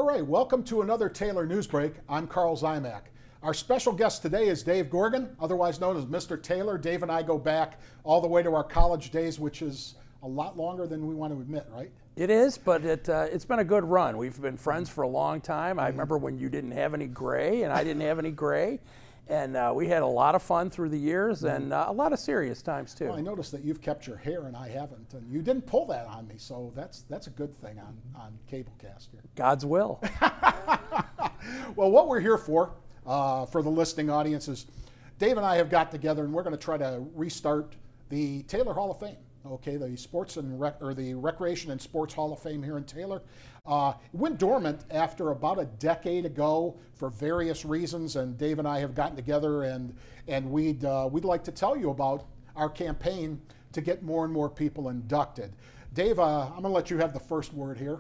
All right, welcome to another Taylor Newsbreak. I'm Carl Zymak. Our special guest today is Dave Gorgon, otherwise known as Mr. Taylor. Dave and I go back all the way to our college days, which is a lot longer than we want to admit, right? It is, but it's been a good run. We've been friends for a long time. I remember when you didn't have any gray and I didn't have any gray. And we had a lot of fun through the years and a lot of serious times too. Well, I noticed that you've kept your hair and I haven't, and you didn't pull that on me, so that's a good thing on Cablecast here. God's will. Well, what we're here for the listening audience is Dave and I have got together and we're going to try to restart the Taylor Hall of Fame. Okay, the the Recreation and Sports Hall of Fame here in Taylor. It went dormant after about a decade ago for various reasons, and Dave and I have gotten together and we'd like to tell you about our campaign to get more and more people inducted. Dave, I'm going to let you have the first word here.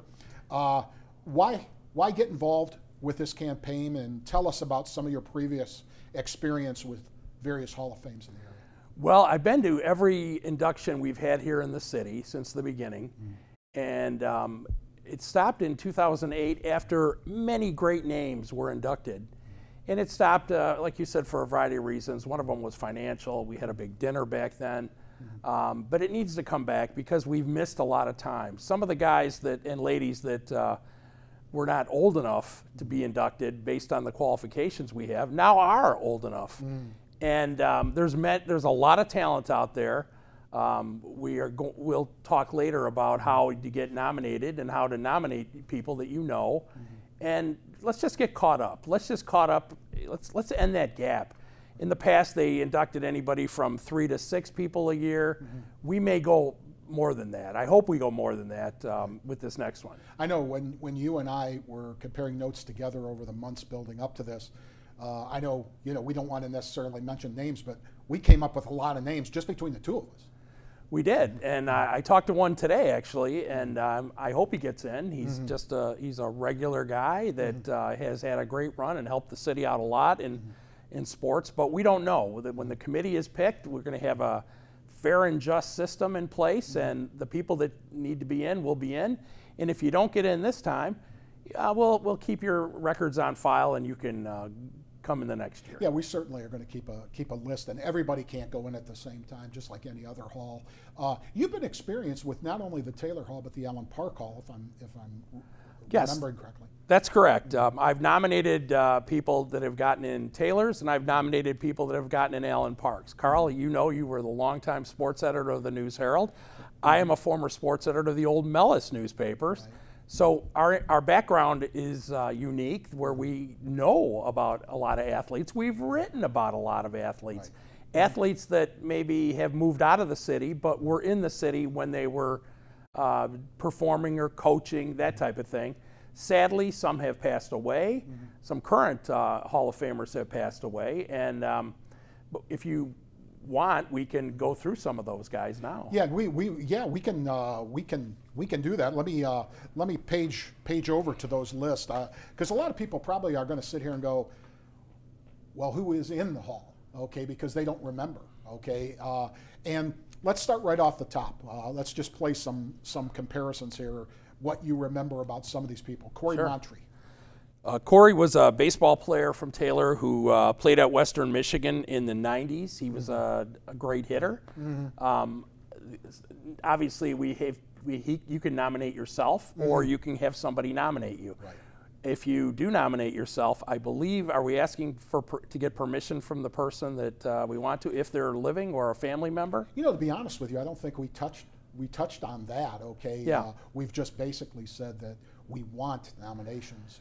Why get involved with this campaign, and tell us about some of your previous experience with various Hall of Fames in the area. Well, I've been to every induction we've had here in the city since the beginning, and it stopped in 2008 after many great names were inducted. And it stopped, like you said, for a variety of reasons. One of them was financial. We had a big dinner back then. But it needs to come back because we've missed a lot of time. Some of the guys and ladies that were not old enough to be inducted based on the qualifications we have now are old enough. And there's a lot of talent out there. We'll talk later about how to get nominated and how to nominate people that you know. And let's just get caught up. Let's end that gap. In the past, they inducted anybody from 3 to 6 people a year. We may go more than that. I hope we go more than that with this next one. I know when you and I were comparing notes together over the months building up to this, I know, we don't want to necessarily mention names, but we came up with a lot of names just between the two of us. We did, and I talked to one today actually, and I hope he gets in. He's he's a regular guy that has had a great run and helped the city out a lot in sports. But we don't know. When the committee is picked, we're going to have a fair and just system in place, and the people that need to be in will be in. And if you don't get in this time, we'll keep your records on file, and you can come in the next year. Yeah, we certainly are going to keep a list, and everybody can't go in at the same time, just like any other hall. You've been experienced with not only the Taylor Hall but the Allen Park Hall, if I'm remembering correctly. That's correct. I've nominated people that have gotten in Taylor's, and I've nominated people that have gotten in Allen Parks. Carl, you were the longtime sports editor of the News Herald. I am a former sports editor of the old Mellis newspapers. Right. So our background is unique, where we know about a lot of athletes. We've written about a lot of athletes. Right. Athletes that maybe have moved out of the city, but were in the city when they were performing or coaching, that type of thing. Sadly, some have passed away. Some current Hall of Famers have passed away. And if you want, we can go through some of those guys now. Yeah, we can do that. Let me page over to those lists, because a lot of people probably are going to sit here and go, well, who is in the hall? Okay, because they don't remember. Okay, and let's start right off the top. Let's just play some comparisons here. What you remember about some of these people? Corey Montre. Corey was a baseball player from Taylor who played at Western Michigan in the 90s. He was a great hitter. Obviously, you can nominate yourself, or you can have somebody nominate you. Right. If you do nominate yourself, I believe, are we asking to get permission from the person that we want to, if they're living or a family member? To be honest with you, I don't think we touched on that. Okay. Yeah. We've just basically said that we want nominations.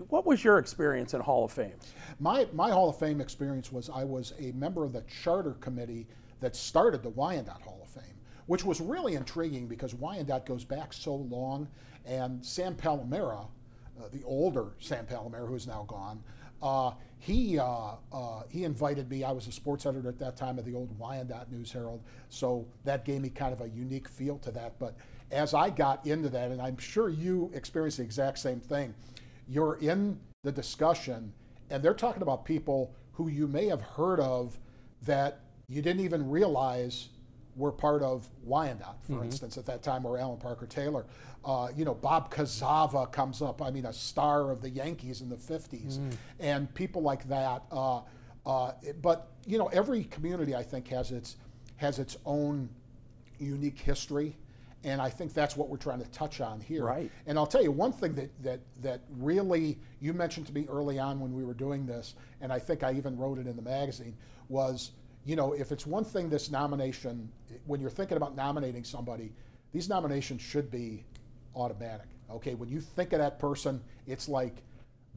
What was your experience in Hall of Fame? My Hall of Fame experience was I was a member of the charter committee that started the Wyandotte Hall of Fame, which was really intriguing because Wyandotte goes back so long, and Sam Palomera, the older Sam Palomera, who is now gone, he invited me. I was a sports editor at that time of the old Wyandotte News Herald, so that gave me kind of a unique feel to that. But as I got into that, and I'm sure you experienced the exact same thing, you're in the discussion, and they're talking about people who you may have heard of that you didn't even realize were part of Wyandotte, for instance, at that time, or Alan Parker Taylor. You know, Bob Cazava comes up, I mean, a star of the Yankees in the 50s, and people like that. But, you know, every community, I think, has its own unique history, and I think that's what we're trying to touch on here. Right. And I'll tell you one thing that really you mentioned to me early on when we were doing this, and I think I even wrote it in the magazine, was, you know, if it's one thing, this nomination, when you're thinking about nominating somebody, these nominations should be automatic. Okay, when you think of that person, it's like,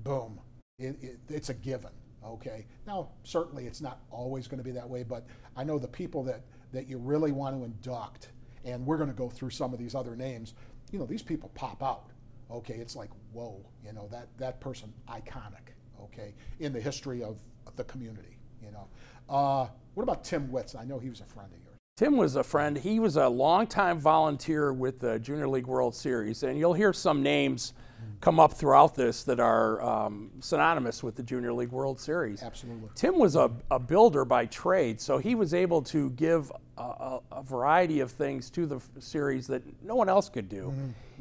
boom, it's a given. Okay, now certainly it's not always going to be that way, but I know the people that you really want to induct, and we're going to go through some of these other names, you know, these people pop out. Okay, it's like, whoa, you know, that person, iconic, okay, in the history of the community, you know. What about Tim Witz? I know he was a friend of yours. Tim was a friend. He was a longtime volunteer with the Junior League World Series, and you'll hear some names come up throughout this that are synonymous with the Junior League World Series. Absolutely. Tim was a builder by trade, so he was able to give a variety of things to the series that no one else could do.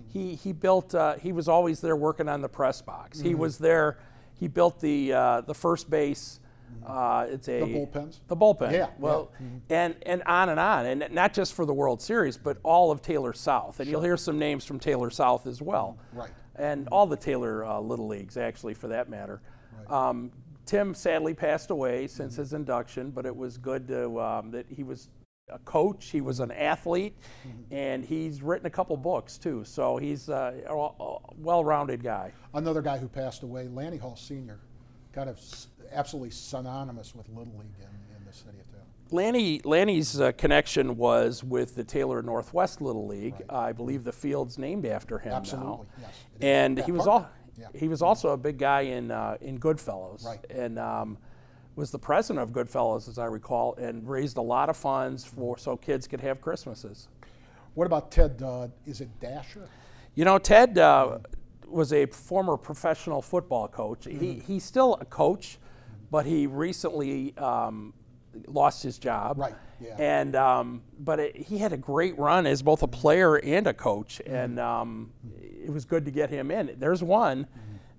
He built. He was always there working on the press box. He was there. He built the first base. It's the bullpens. The bullpen. Yeah. Well, and on, and not just for the World Series, but all of Taylor South. And you'll hear some names from Taylor South as well. Right. And all the Taylor Little Leagues, actually, for that matter. Right. Tim sadly passed away since his induction, but it was good to, that he was a coach, he was an athlete, and he's written a couple books too. So he's a well-rounded guy. Another guy who passed away, Lanny Hall Sr., kind of absolutely synonymous with Little League in the city of Taylor. Lanny's connection was with the Taylor Northwest Little League. Right. I believe the field's named after him Absolutely, now. yes. And Yeah, he was also a big guy in Goodfellows. Right. And was the president of Goodfellows, as I recall, and raised a lot of funds so kids could have Christmases. What about Ted, is it Dasher? You know, Ted was a former professional football coach. He's still a coach, but he recently lost his job. Right, yeah. And but he had a great run as both a player and a coach, and it was good to get him in. There's one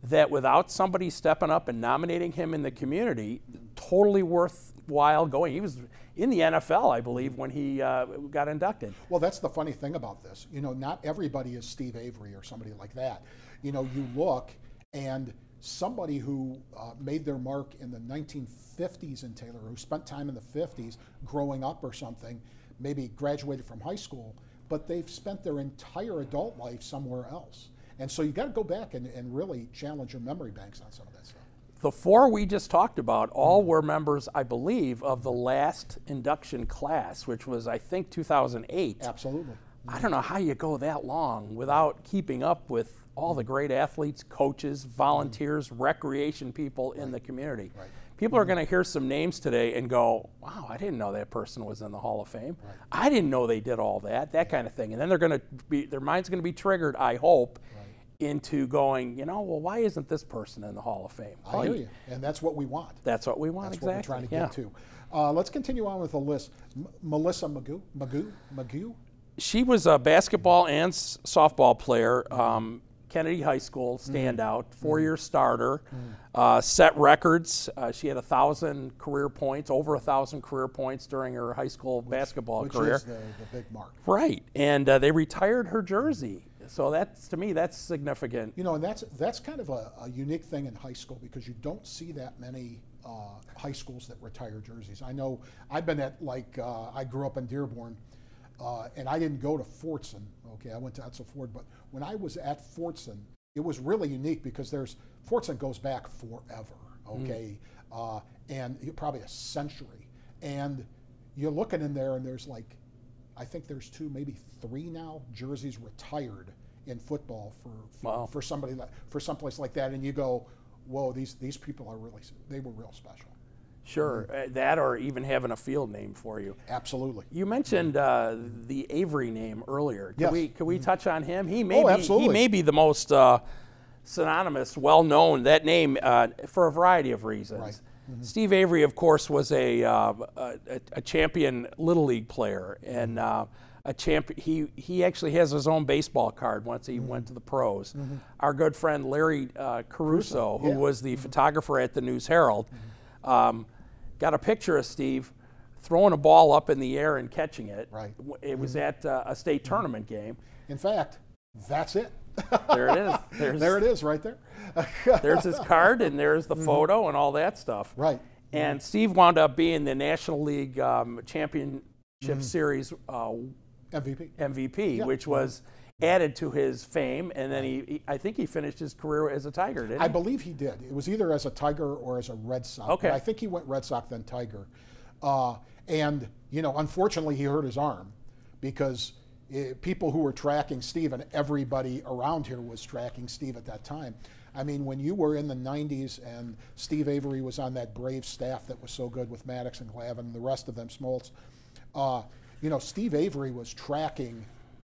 that without somebody stepping up and nominating him in the community, totally worthwhile going. He was in the NFL, I believe, when he got inducted. Well, that's the funny thing about this. You know, not everybody is Steve Avery or somebody like that. You know, you look, and somebody who made their mark in the 1950s in Taylor, who spent time in the 50s growing up or something, maybe graduated from high school, but they've spent their entire adult life somewhere else. And so you got to go back and really challenge your memory banks on some of that stuff. The four we just talked about all were members, I believe, of the last induction class, which was, I think, 2008. Absolutely. I don't know how you go that long without keeping up with all the great athletes, coaches, volunteers, recreation people in the community. Right. People are going to hear some names today and go, wow, I didn't know that person was in the Hall of Fame. Right. I didn't know they did all that kind of thing. And then they're going to be, their mind's going to be triggered, I hope, into going, you know, well, why isn't this person in the Hall of Fame? I hear you, and that's what we want. That's what we want, That's exactly. what we're trying to get to. Let's continue on with the list. Melissa Magoo? She was a basketball and softball player. Kennedy High School standout, 4-year starter, set records. She had 1,000 career points, over 1,000 career points during her high school basketball career. Which is the big mark. Right, and they retired her jersey. So that's, to me, that's significant. You know, and that's kind of a unique thing in high school because you don't see that many high schools that retire jerseys. I know I've been at, like, I grew up in Dearborn, and I didn't go to Fortson. Okay, I went to Edsel Ford, but when I was at Fortson, it was really unique because Fortson goes back forever, okay, and probably a century. And you're looking in there, and there's like, I think there's 2, maybe 3 now jerseys retired in football for somebody for someplace like that, and you go, whoa, these people are really, they were real special. Sure, that or even having a field name for you. Absolutely. You mentioned the Avery name earlier. Can we touch on him? He may be the most synonymous, well-known, that name, for a variety of reasons. Right. Steve Avery, of course, was a champion Little League player, and a champion. He actually has his own baseball card once he went to the pros. Our good friend Larry Caruso, who was the photographer at the News Herald, got a picture of Steve throwing a ball up in the air and catching it. Right. It was at a state tournament game. In fact, that's it. There it is. There it is, right there. There's his card, and there's the photo and all that stuff. Right. And Steve wound up being the National League Championship Series MVP, which was added to his fame. And then I think he finished his career as a Tiger, didn't he? I believe he did. It was either as a Tiger or as a Red Sox. Okay. But I think he went Red Sox then Tiger. And, you know, unfortunately, he hurt his arm because people who were tracking Steve, and everybody around here was tracking Steve at that time. I mean, when you were in the 90s and Steve Avery was on that Braves staff that was so good with Maddox and Glavine and the rest of them, Smoltz, you know, Steve Avery was tracking,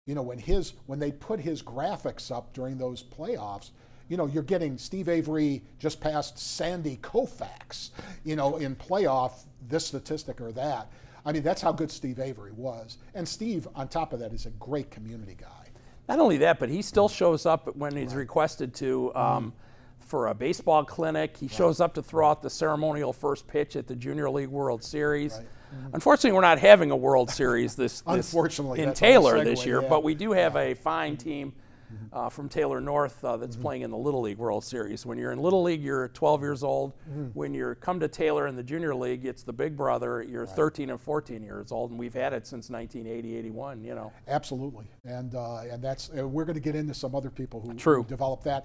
you know, when they put his graphics up during those playoffs, you know, you're getting Steve Avery just past Sandy Koufax, you know, in playoff, this statistic or that. I mean, that's how good Steve Avery was. And Steve, on top of that, is a great community guy. Not only that, but he still shows up when he's requested to for a baseball clinic. He shows up to throw out the ceremonial first pitch at the Junior League World Series. Right. Unfortunately, we're not having a World Series this in Taylor this year, but we do have a fine team from Taylor North that's playing in the Little League World Series. When you're in Little League, you're 12 years old. When you come to Taylor in the Junior League, it's the big brother. You're 13 and 14 years old, and we've had it since 1980-81. You know. Absolutely, and that's we're going to get into some other people who developed that.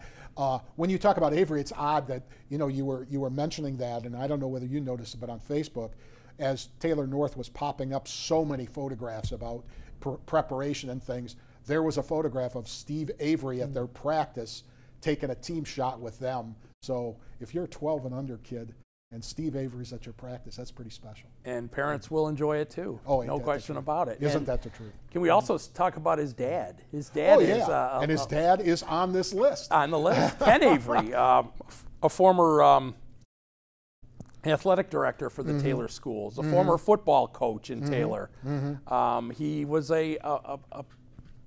When you talk about Avery, it's odd that you know you were mentioning that, and I don't know whether you noticed it, but on Facebook, as Taylor North was popping up so many photographs about preparation and things. There was a photograph of Steve Avery at their practice taking a team shot with them. So if you're a 12 and under kid and Steve Avery's at your practice, that's pretty special. And parents will enjoy it too. Oh, no question about it. Isn't that the truth? Can we also talk about his dad? His dad is and his dad is on this list. On the list. Ken Avery, a former athletic director for the Taylor schools, a former football coach in Taylor. He was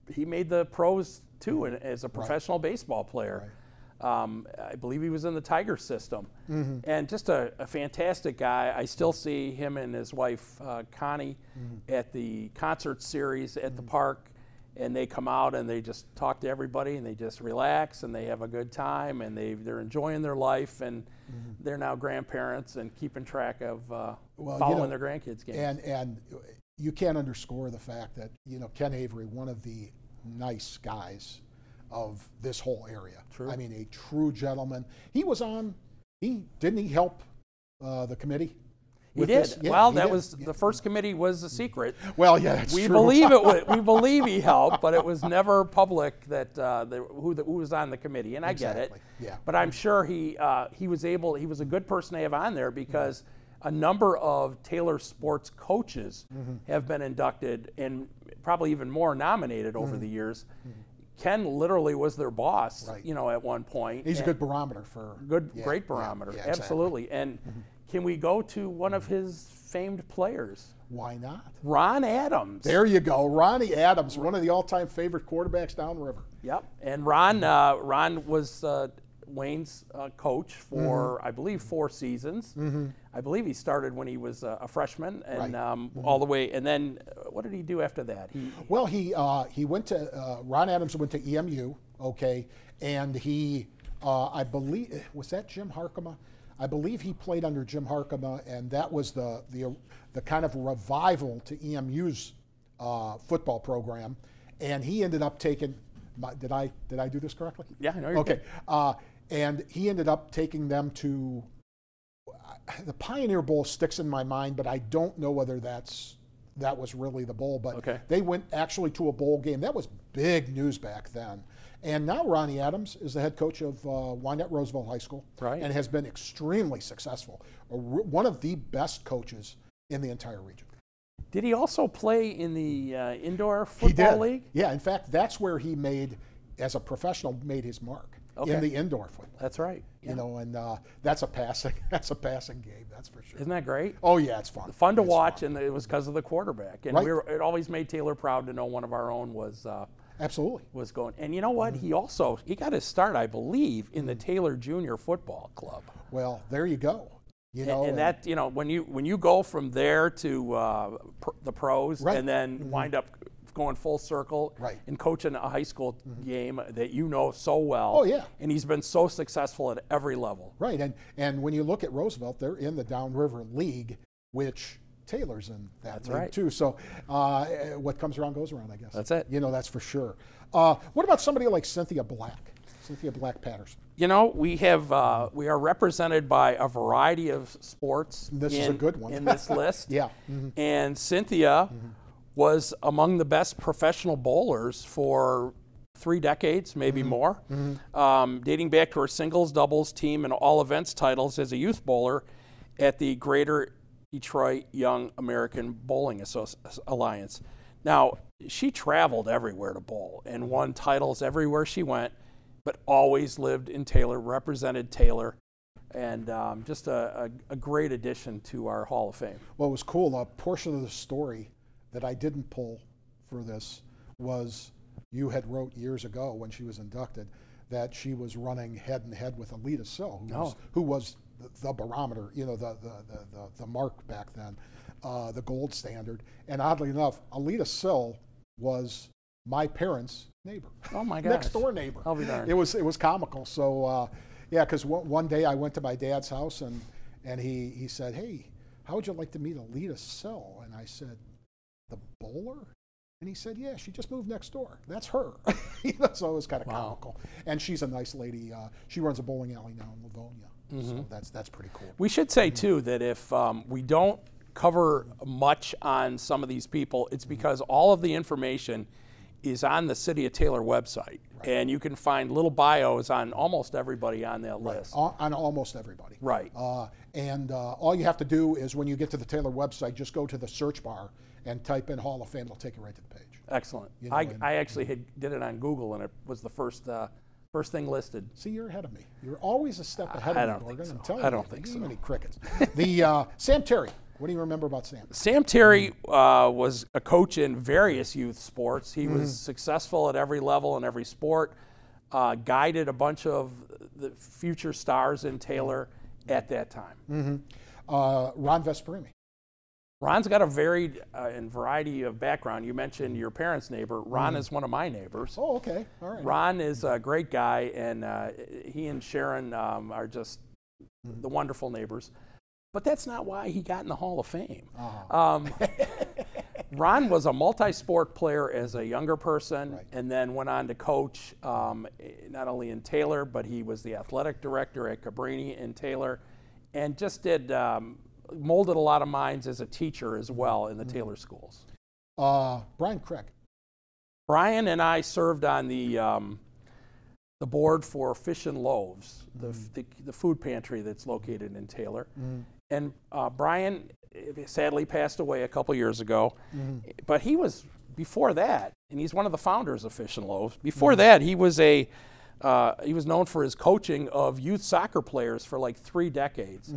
he made the pros too as a professional baseball player. I believe he was in the Tiger system. And just a fantastic guy. I still see him and his wife, Connie, at the concert series at the park. And they come out and they just talk to everybody and they just relax and they have a good time and they're enjoying their life and they're now grandparents and keeping track of following their grandkids' games. And you can't underscore the fact that, you know, Ken Avery, one of the nice guys of this whole area. True. I mean, a true gentleman. He was on, didn't he help the committee? He did. Yeah, well, the first committee was a secret. Well, yeah, that's true. We believe he helped, but it was never public that who was on the committee, and I get it. Yeah. But I'm sure he was a good person to have on there because a number of Taylor sports coaches have been inducted and probably even more nominated over the years. Ken literally was their boss, you know, at one point. He's a good barometer for great barometer, absolutely. And can we go to one of his famed players? Why not? Ron Adams. There you go, Ronnie Adams, one of the all-time favorite quarterbacks downriver. Yep, and Ron was Wayne's coach for I believe 4 seasons. I believe he started when he was a freshman, and all the way. And then what did he do after that? He went to Ron Adams went to EMU, and he I believe was that Jim Harkema. I believe he played under Jim Harkema, and that was the kind of revival to EMU's football program. And he ended up taking. Did I do this correctly? Yeah, I know you're okay. And he ended up taking them to the Pioneer Bowl. Sticks in my mind, but I don't know whether that was really the bowl. But they went actually to a bowl game. That was big news back then. And now Ronnie Adams is the head coach of Wyandotte Roosevelt High School and has been extremely successful. One of the best coaches in the entire region. Did he also play in the indoor football league? Yeah, in fact, that's where he as a professional, made his mark. in the indoor football. That's right. You know, and that's a passing game. That's for sure. Isn't that great? Oh yeah, it's fun. Fun to watch, and it was because of the quarterback. And Right. it always made Taylor proud to know one of our own was Absolutely. was going. And you know what? He got his start, I believe, in the Taylor Junior Football Club. Well, there you go. You know, and that, you know, when you go from there to the pros, Right. and then wind up going full circle, Right. and coaching a high school game that you know so well. Oh, yeah. And he's been so successful at every level. Right, and when you look at Roosevelt, they're in the Downriver League, which Taylor's in that league too. So what comes around goes around, I guess. That's it. You know, that's for sure. What about somebody like Cynthia Black? Cynthia Black Patterson. You know, we are represented by a variety of sports. This is a good one in this list. Yeah. And Cynthia was among the best professional bowlers for 3 decades, maybe more, dating back to her singles, doubles, team, and all events titles as a youth bowler at the Greater Detroit Young American Bowling Alliance. Now, she traveled everywhere to bowl and won titles everywhere she went, but always lived in Taylor, represented Taylor, and just a great addition to our Hall of Fame. Well, it was cool. A portion of the story that I didn't pull for this was you had wrote years ago when she was inducted that she was running head and head with Alita Sill, who was the barometer, you know, the mark back then, the gold standard. And oddly enough, Alita Sill was my parents' neighbor. Oh my gosh. Next door neighbor. I'll be darned. It was comical. So yeah, because one day I went to my dad's house and he said, "Hey, how would you like to meet Alita Sill?" And I said, "The bowler?" And he said, "Yeah, she just moved next door. That's her." You know, so it was kind of comical. And she's a nice lady. She runs a bowling alley now in Livonia. So that's pretty cool. We should say too that if we don't cover much on some of these people, it's because all of the information is on the City of Taylor website, and you can find little bios on almost everybody on that list. On almost everybody. Right. And all you have to do is when you get to the Taylor website, just go to the search bar and type in Hall of Fame. It'll take you right to the page. Excellent. You know, I actually did it on Google, and it was the first thing listed. See, you're ahead of me. You're always a step ahead of me, Gorgon. I'm telling you. I don't think so. Many crickets. The Sam Terry. What do you remember about Sam? Sam Terry was a coach in various youth sports. He was successful at every level in every sport, guided a bunch of the future stars in Taylor at that time. Ron Vesperimi. Ron's got a varied and variety of background. You mentioned your parents' neighbor. Ron is one of my neighbors. Oh, okay. All right. Ron is a great guy, and he and Sharon are just the wonderful neighbors. But that's not why he got in the Hall of Fame. Ron was a multi-sport player as a younger person, and then went on to coach not only in Taylor, but he was the athletic director at Cabrini in Taylor, and just molded a lot of minds as a teacher as well in the Taylor schools. Brian Craig. Brian and I served on the board for Fish and Loaves, the food pantry that's located in Taylor. And Brian sadly passed away a couple years ago, but he was, before that, and he's one of the founders of Fish and Loaves. Before that, he was known for his coaching of youth soccer players for like 3 decades.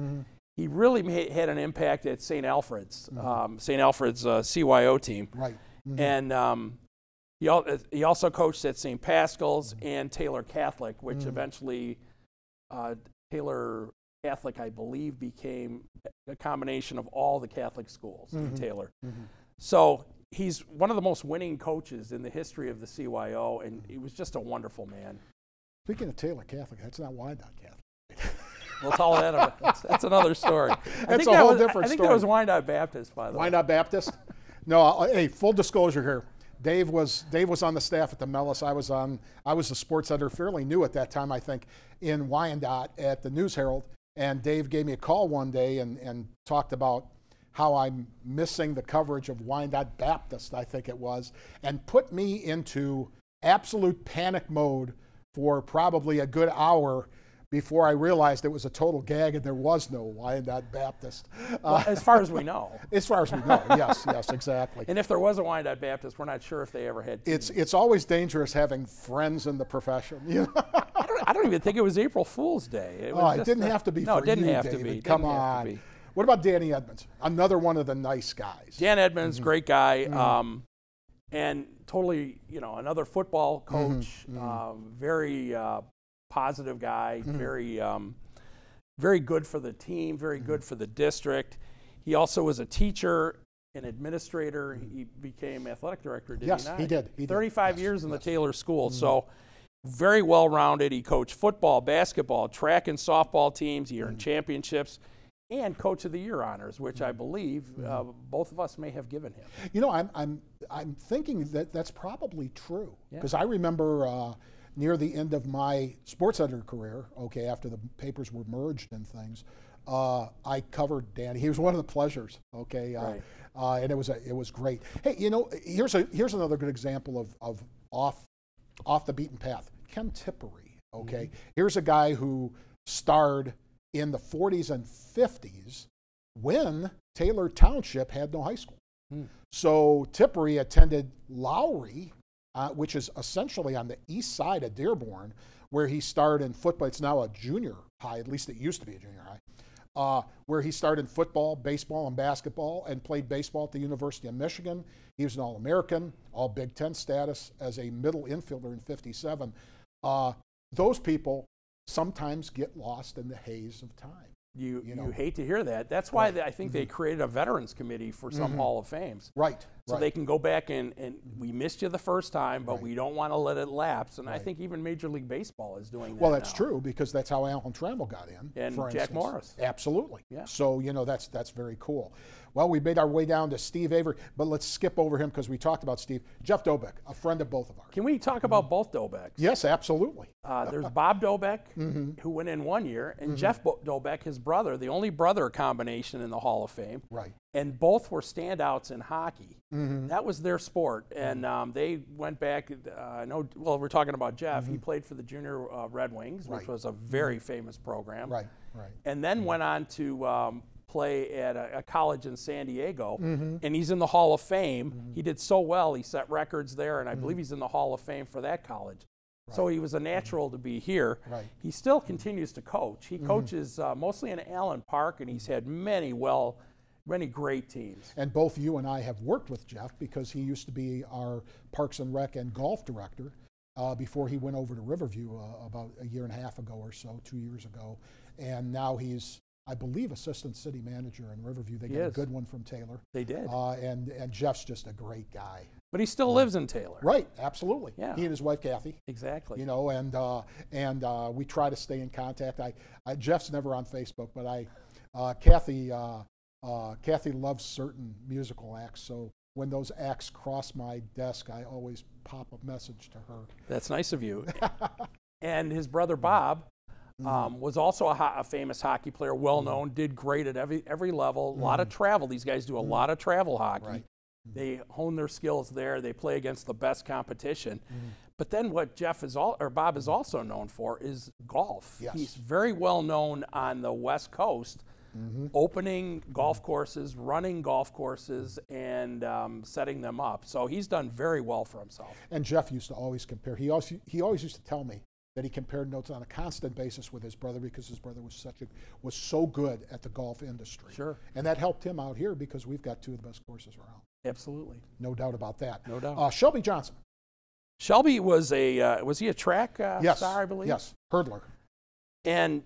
He really had an impact at St. Alfred's, St. Alfred's CYO team. Right. And he also coached at St. Pascal's and Taylor Catholic, which eventually Taylor Catholic, I believe, became a combination of all the Catholic schools in Taylor. So he's one of the most winning coaches in the history of the CYO, and he was just a wonderful man. Speaking of Taylor Catholic, that's not Wyandotte Catholic. We'll tell that. That's another story. That's a whole different story. I think that was Wyandotte Baptist, by the way. Wyandotte Baptist? No, hey, full disclosure here. Dave was on the staff at the Mellis. I was the sports editor, fairly new at that time, I think, in Wyandotte at the News Herald. And Dave gave me a call one day and talked about how I'm missing the coverage of Wyandotte Baptist, I think it was, and put me into absolute panic mode for probably a good hour before I realized it was a total gag and there was no Wyandotte Baptist. Well, as far as we know. As far as we know, yes, exactly. And if there was a Wyandotte Baptist, we're not sure if they ever had teams. It's always dangerous having friends in the profession. You know? I don't even think it was April Fool's Day. It was it didn't have to be for you, No, it didn't have David. to be. Come on. What about Danny Edmonds? Another one of the nice guys. Dan Edmonds, great guy, and totally, another football coach, very positive guy, very good for the team, very good for the district. He also was a teacher, an administrator. He became athletic director, did he not? Yes, he did. 35 years in the Taylor School, so very well-rounded. He coached football, basketball, track and softball teams. He earned championships and Coach of the Year honors, which I believe both of us may have given him. I'm thinking that that's probably true, because I remember near the end of my sports editor career, after the papers were merged and things, I covered Danny. He was one of the pleasures, and it was great. Hey, here's another good example of off the beaten path. Ken Tippery, Here's a guy who starred in the 40s and 50s when Taylor Township had no high school. So Tippery attended Lowry, which is essentially on the east side of Dearborn, where he starred in football. It's now a junior high, at least it used to be a junior high, where he starred in football, baseball, and basketball, and played baseball at the University of Michigan. He was an All-American, all Big Ten status as a middle infielder in '57. Those people sometimes get lost in the haze of time. You hate to hear that. That's why I think they created a Veterans Committee for some Hall of Fames. So they can go back and we missed you the first time, but we don't want to let it lapse. And I think even Major League Baseball is doing that. Well, that's true, because that's how Alan Trammell got in. And for Jack instance. Morris. Absolutely. Yeah. So, that's very cool. Well, we made our way down to Steve Avery, but let's skip over him because we talked about Steve. Jeff Dobeck, a friend of both of ours. Can we talk about both Dobecks? Yes, absolutely. There's Bob Dobeck, who went in one year, and Jeff Dobeck, his brother, the only brother combination in the Hall of Fame. Right. And both were standouts in hockey. That was their sport. And they went back, we're talking about Jeff. He played for the Junior Red Wings, which was a very famous program. Right. And then went on to play at a college in San Diego, and he's in the Hall of Fame. He did so well, he set records there, and I believe he's in the Hall of Fame for that college. So he was a natural to be here. He still continues to coach. He coaches mostly in Allen Park, and he's had many great teams. And both you and I have worked with Jeff, because he used to be our Parks and Rec and golf director before he went over to Riverview about a year and a half ago or so, 2 years ago. And now he's, I believe, assistant city manager in Riverview. They got a good one from Taylor. They did. And Jeff's just a great guy. But he still lives in Taylor. Right, absolutely. Yeah. He and his wife Kathy. Exactly. And we try to stay in contact. Jeff's never on Facebook, but Kathy loves certain musical acts, so when those acts cross my desk, I always pop a message to her. That's nice of you. And his brother Bob was also a famous hockey player, well known, did great at every level, a lot of travel. These guys do a lot of travel hockey. They hone their skills there. They play against the best competition. But then what Bob is also known for is golf. Yes. He's very well known on the West Coast, opening golf courses, running golf courses, and setting them up. So he's done very well for himself. And Jeff used to always compare. He always used to tell me that he compared notes on a constant basis with his brother, because his brother was so good at the golf industry. Sure. And that helped him out here, because we've got two of the best courses around. Absolutely. No doubt about that. No doubt. Shelby Johnson. Shelby was was he a track star, I believe? Yes, hurdler. And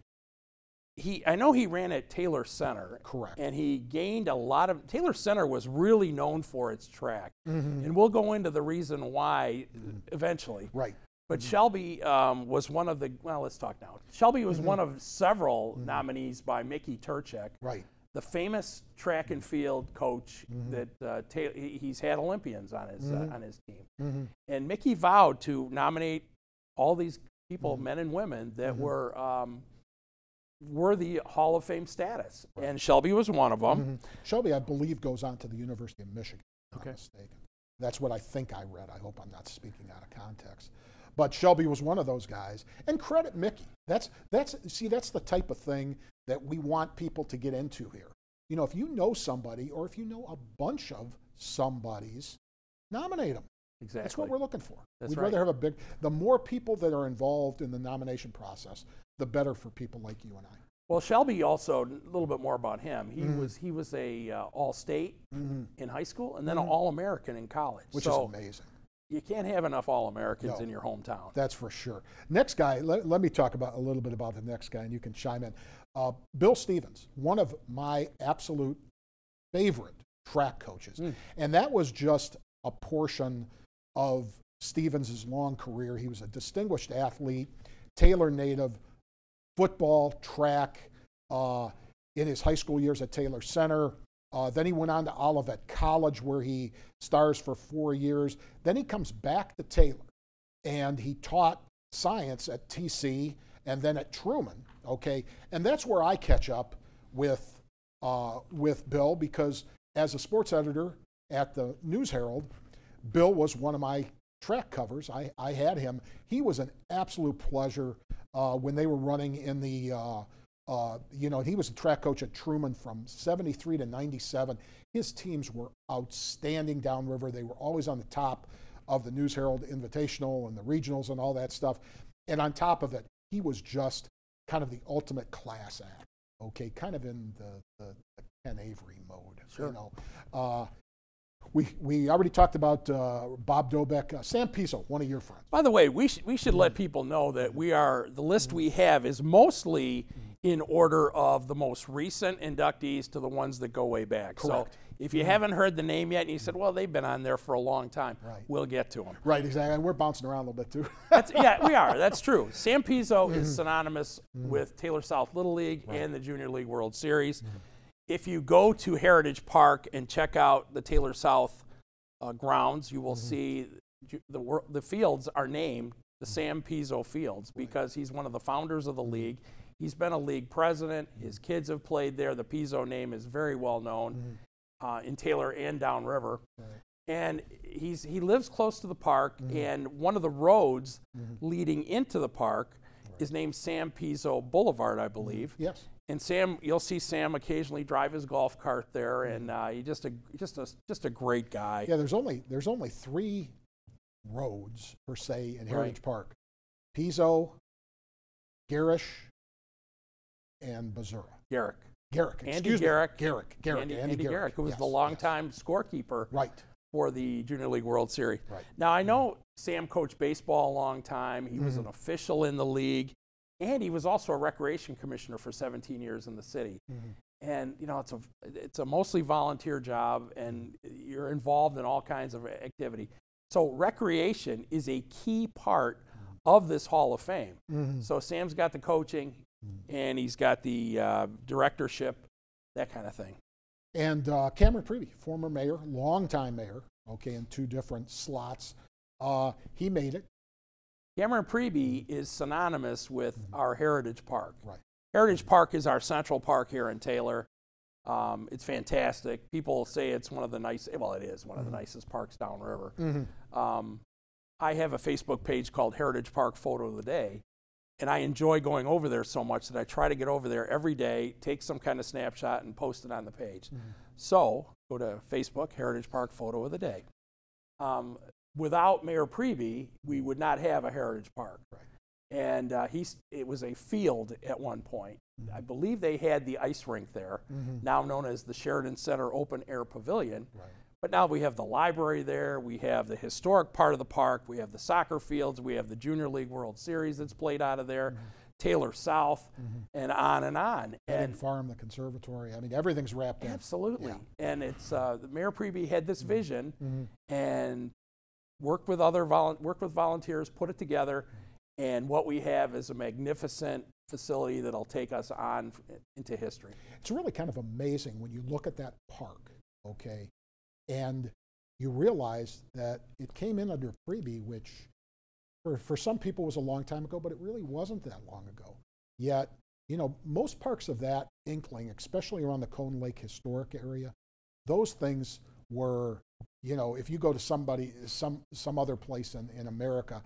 I know he ran at Taylor Center. Correct. And he gained a lot of, Taylor Center was really known for its track. And we'll go into the reason why eventually. Right. But Shelby was one of the, let's talk now. Shelby was one of several nominees by Mickey Turchek. Right. The famous track and field coach that he's had Olympians on his team. And Mickey vowed to nominate all these people, men and women, that were worthy Hall of Fame status. Right. And Shelby was one of them. Shelby, I believe, goes on to the University of Michigan, if I'm not mistaken. That's what I think I read. I hope I'm not speaking out of context. But Shelby was one of those guys. And credit Mickey. That's the type of thing that we want people to get into here. If you know somebody, or if you know a bunch of somebodies, nominate them. Exactly. That's what we're looking for. That's We'd right. rather have the more people that are involved in the nomination process, the better for people like you and I. Well, Shelby also, a little bit more about him. He was a All-State in high school and then an All-American in college. Which is amazing. You can't have enough All-Americans in your hometown. That's for sure. Next guy, let me talk about a little bit about the next guy, and you can chime in. Bill Stevens, one of my absolute favorite track coaches. And that was just a portion of Stevens' long career. He was a distinguished athlete, Taylor native, football, track, in his high school years at Taylor Center. Then he went on to Olivet College, where he stars for 4 years. Then he comes back to Taylor, and he taught science at TC and then at Truman, okay? And that's where I catch up with Bill, because as a sports editor at the News Herald, Bill was one of my track covers. I had him. He was an absolute pleasure when they were running in the, he was a track coach at Truman from 73 to 97. His teams were outstanding downriver. They were always on the top of the News Herald Invitational and the regionals and all that stuff. And on top of it, he was just kind of the ultimate class act, okay? Kind of in the Ken Avery mode, Sure. you know. We already talked about Bob Dobeck, Sam Pizzo, one of your friends. By the way, we should let people know that the list we have is mostly in order of the most recent inductees to the ones that go way back. Correct. So if you haven't heard the name yet and you said, well, they've been on there for a long time, Right. we'll get to them. Right, exactly. And we're bouncing around a little bit too. Yeah, we are. That's true. Sam Pizzo is synonymous with Taylor South Little League and the Junior League World Series. If you go to Heritage Park and check out the Taylor South grounds, you will see the fields are named the Sam Pizzo Fields because he's one of the founders of the league. He's been a league president. His kids have played there. The Pizzo name is very well known in Taylor and downriver. Right. And he lives close to the park, and one of the roads leading into the park is named Sam Pizzo Boulevard, I believe. Yes. And Sam, you'll see Sam occasionally drive his golf cart there, and he's just a great guy. Yeah, there's only 3 roads per se in Heritage Park: Pizzo, Garish, and Bazura. Garrick. Excuse me. Garrick. Andy Garrick, who was the longtime scorekeeper for the Junior League World Series. Right. Now, I know Sam coached baseball a long time. He was an official in the league, and he was also a recreation commissioner for 17 years in the city. And, you know, it's a mostly volunteer job, and you're involved in all kinds of activity. So recreation is a key part of this Hall of Fame. So Sam's got the coaching, and he's got the directorship, that kind of thing. And Cameron Prevey, former mayor, longtime mayor, okay, in 2 different slots. He made it. Cameron Prevey is synonymous with our Heritage Park. Right. Heritage Park is our central park here in Taylor. It's fantastic. People say it's one of the it is one of the nicest parks downriver. I have a Facebook page called Heritage Park Photo of the Day, and I enjoy going over there so much that I try to get over there every day, take some kind of snapshot, and post it on the page. So go to Facebook, Heritage Park Photo of the Day. Without Mayor Prevey, we would not have a Heritage Park. Right. And it was a field at one point. I believe they had the ice rink there, now known as the Sheridan Center Open Air Pavilion. Right. But now we have the library there, we have the historic part of the park, we have the soccer fields, we have the Junior League World Series that's played out of there, Taylor South, and on and on. And Farm, the conservatory. I mean, everything's wrapped in. Absolutely. Yeah. And it's Mayor Prevey had this vision and worked with volunteers, put it together, and what we have is a magnificent facility that'll take us on into history. It's really kind of amazing when you look at that park, okay, and you realize that it came in under Prevey, which for some people was a long time ago, but it really wasn't that long ago. Yet, you know, most parks of that inkling, especially around the Cone Lake Historic area, those things were, you know, if you go to some other place in America,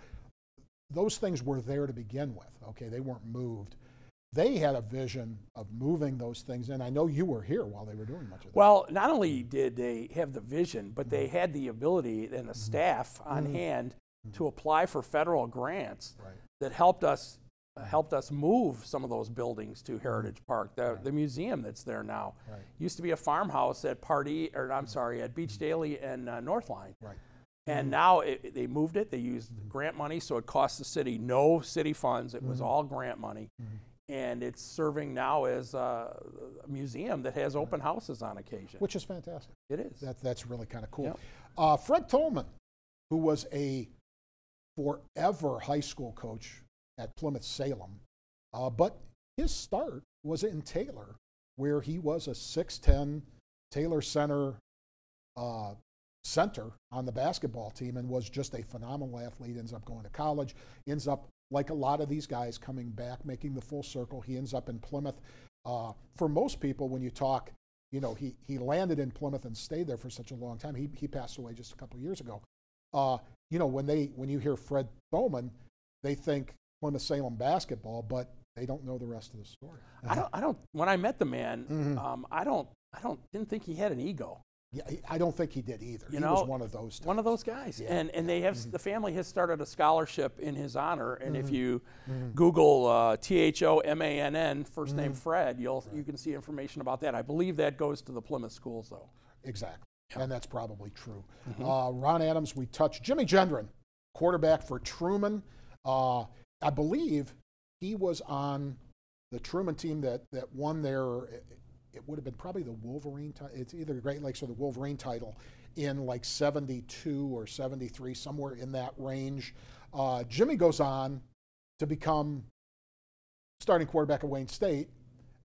those things were there to begin with, okay? They weren't moved. they had a vision of moving those things in. I know you were here while they were doing much of that. Well, not only did they have the vision, but they had the ability and the staff on hand to apply for federal grants that helped us move some of those buildings to Heritage Park. The museum that's there now used to be a farmhouse at at Beach Daily and Northline. And now they moved it. They used grant money, so it cost the city no city funds. It was all grant money. And it's serving now as a museum that has open houses on occasion. Which is fantastic. It is. That's really kind of cool. Yep. Fred Tolman, who was a forever high school coach at Plymouth Salem, but his start was in Taylor, where he was a 6'10" Taylor center on the basketball team and was just a phenomenal athlete. Ends up going to college, ends up, like a lot of these guys, coming back, making the full circle. He ends up in Plymouth. For most people, when you talk, he landed in Plymouth and stayed there for such a long time. He passed away just a couple of years ago. When you hear Fred Tolman, they think Plymouth Salem basketball, but they don't know the rest of the story. I don't. When I met the man, didn't think he had an ego. Yeah, I don't think he did either. He was one of those types. One of those guys. Yeah. And they have the family has started a scholarship in his honor. And if you Google Thomann, first name Fred, you can see information about that. I believe that goes to the Plymouth schools, though. Exactly. Yep. And that's probably true. Ron Adams, we touched. Jimmy Gendron, quarterback for Truman. I believe he was on the Truman team that won their, it would have been probably the Wolverine title. It's either the Great Lakes or the Wolverine title in like 72 or 73, somewhere in that range. Jimmy goes on to become starting quarterback at Wayne State,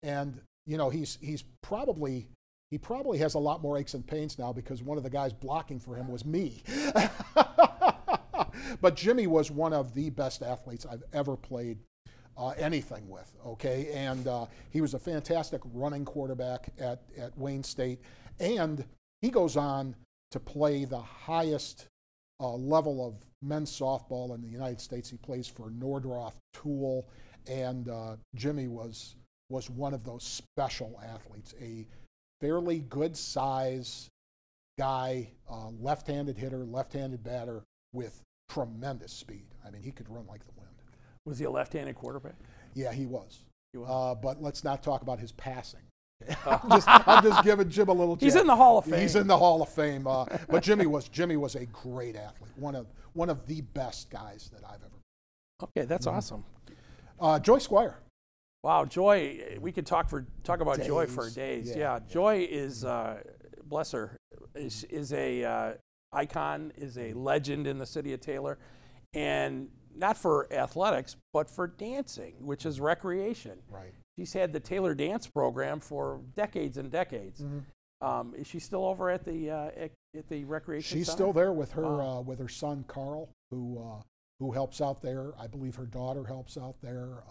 and he probably has a lot more aches and pains now because one of the guys blocking for him was me. But Jimmy was one of the best athletes I've ever played anything with, okay? And he was a fantastic running quarterback at Wayne State. And he goes on to play the highest level of men's softball in the United States. He plays for Nordroff Tool. And Jimmy was one of those special athletes, a fairly good size guy, left-handed hitter, left-handed batter with tremendous speed. I mean, he could run like the wind. Was he a left-handed quarterback? Yeah, he was. But let's not talk about his passing. I'm just giving Jim a little. He's in the Hall of Fame. He's in the Hall of Fame. But Jimmy was a great athlete. One of the best guys that I've ever. Okay, that's awesome. Joyce Squire. Wow, Joy. We could talk about days. Joy for days. Yeah. Joy is, bless her, is a icon, is a legend in the city of Taylor, and not for athletics, but for dancing, which is recreation. Right. She's had the Taylor dance program for decades and decades. Is she still over at the recreation She's center? still there with her son Carl, who helps out there. I believe her daughter helps out there.